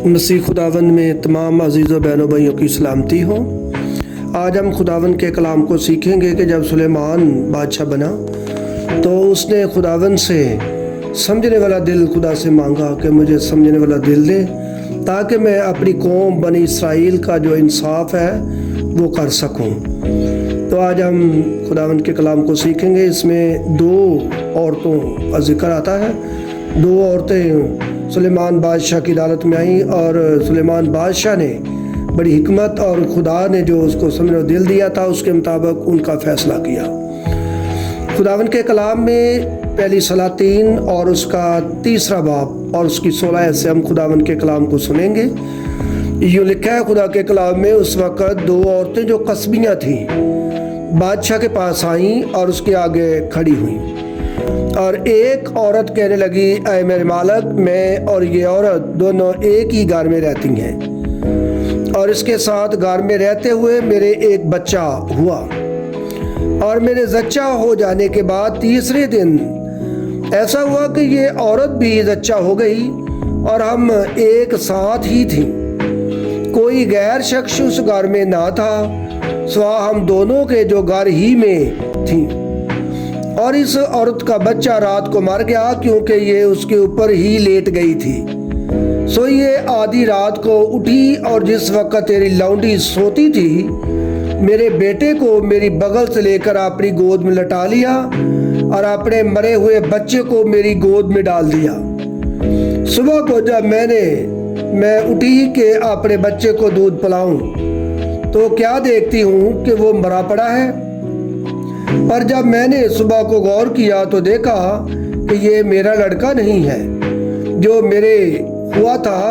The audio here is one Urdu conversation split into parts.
مسیح خداوند میں تمام عزیز و بہنوں بھائیوں کی سلامتی ہو۔ آج ہم خداوند کے کلام کو سیکھیں گے کہ جب سلیمان بادشاہ بنا تو اس نے خداوند سے سمجھنے والا دل خدا سے مانگا کہ مجھے سمجھنے والا دل دے تاکہ میں اپنی قوم بنی اسرائیل کا جو انصاف ہے وہ کر سکوں۔ تو آج ہم خداوند کے کلام کو سیکھیں گے۔ اس میں دو عورتوں کا ذکر آتا ہے۔ دو عورتیں سلیمان بادشاہ کی عدالت میں آئیں اور سلیمان بادشاہ نے بڑی حکمت اور خدا نے جو اس کو سمجھنے کا دل دیا تھا اس کے مطابق ان کا فیصلہ کیا۔ خداوند کے کلام میں پہلی سلاطین اور اس کا 3 باب اور اس کی 16 آیت سے ہم خداوند کے کلام کو سنیں گے۔ یوں لکھا ہے خدا کے کلام میں، اس وقت 2 عورتیں جو قصبیاں تھیں بادشاہ کے پاس آئیں اور اس کے آگے کھڑی ہوئیں، اور ایک عورت کہنے لگی، اے میرے مالک، میں اور یہ عورت دونوں ایک ہی گھر میں رہتی ہیں، اور اس کے ساتھ گھر میں رہتے ہوئے میرے ایک بچہ ہوا، اور میرے زچہ ہو جانے کے بعد تیسرے دن ایسا ہوا کہ یہ عورت بھی زچہ ہو گئی، اور ہم ایک ساتھ ہی تھیں، کوئی غیر شخص اس گھر میں نہ تھا سوا ہم دونوں کے جو گھر ہی میں تھیں، اور اس عورت کا بچہ رات کو مر گیا کیونکہ یہ اس کے اوپر ہی لیٹ گئی تھی۔ سو یہ آدھی رات کو اٹھی، اور جس وقت تیری لونڈی سوتی تھی میرے بیٹے کو میری بغل سے لے کر اپنی گود میں لٹا لیا اور اپنے مرے ہوئے بچے کو میری گود میں ڈال دیا۔ صبح کو جب میں اٹھی کہ اپنے بچے کو دودھ پلاؤں تو کیا دیکھتی ہوں کہ وہ مرا پڑا ہے، پر جب میں نے صبح کو غور کیا تو دیکھا کہ یہ میرا لڑکا نہیں ہے جو میرے ہوا تھا۔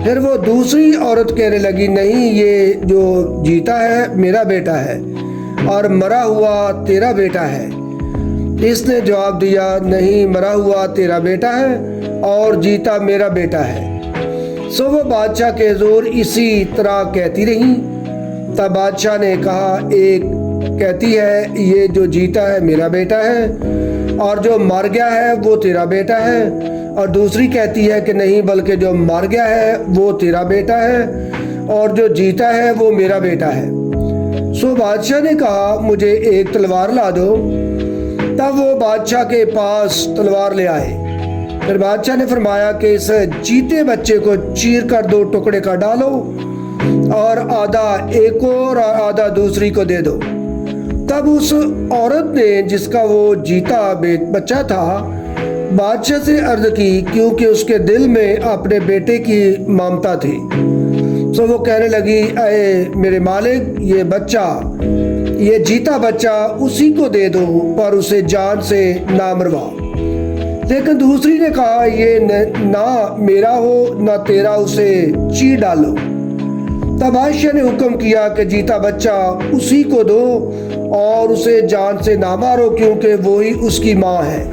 پھر وہ دوسری عورت کہنے لگی، نہیں، یہ جو جیتا ہے میرا بیٹا ہے اور مرا ہوا تیرا بیٹا ہے۔ اس نے جواب دیا، نہیں، مرا ہوا تیرا بیٹا ہے اور جیتا میرا بیٹا ہے۔ سو وہ بادشاہ کے حضور اسی طرح کہتی رہی۔ تب بادشاہ نے کہا، ایک کہتی ہے یہ جو جیتا ہے میرا بیٹا ہے اور جو مر گیا ہے وہ تیرا بیٹا ہے، اور دوسری کہتی ہے کہ نہیں، بلکہ جو مر گیا ہے وہ تیرا بیٹا ہے اور جو جیتا ہے وہ میرا بیٹا ہے۔ سو بادشاہ نے کہا، مجھے ایک تلوار لا دو۔ تب وہ بادشاہ کے پاس تلوار لے آئے۔ پھر بادشاہ نے فرمایا کہ اس جیتے بچے کو چیر کر 2 ٹکڑے کا ڈالو، اور آدھا ایک کو اور آدھا دوسری کو دے دو۔ تب اس عورت نے جس کا وہ جیتا بچہ تھا بادشاہ سے عرض کی، کیونکہ اس کے دل میں اپنے بیٹے کی ممتا تھی۔ سو وہ کہنے لگی، اے میرے مالک، یہ جیتا بچہ اسی کو دے دو، پر اسے جان سے نہ مروا۔ لیکن دوسری نے کہا، یہ نہ میرا ہو نہ تیرا، اسے چیر ڈالو۔ تب بادشاہ نے حکم کیا کہ جیتا بچہ اسی کو دو اور اسے جان سے نہ مارو، کیونکہ وہی اس کی ماں ہے۔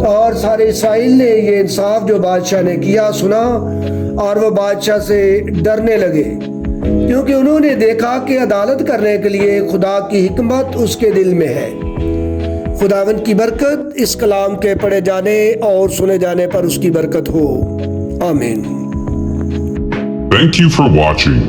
اور سارے اسرائیل نے یہ انصاف جو بادشاہ نے کیا سنا، اور وہ بادشاہ سے ڈرنے لگے، کیونکہ انہوں نے دیکھا کہ عدالت کرنے کے لیے خدا کی حکمت اس کے دل میں ہے۔ خداوند کی برکت اس کلام کے پڑھے جانے اور سنے جانے پر اس کی برکت ہو، آمین۔ Thank you for watching.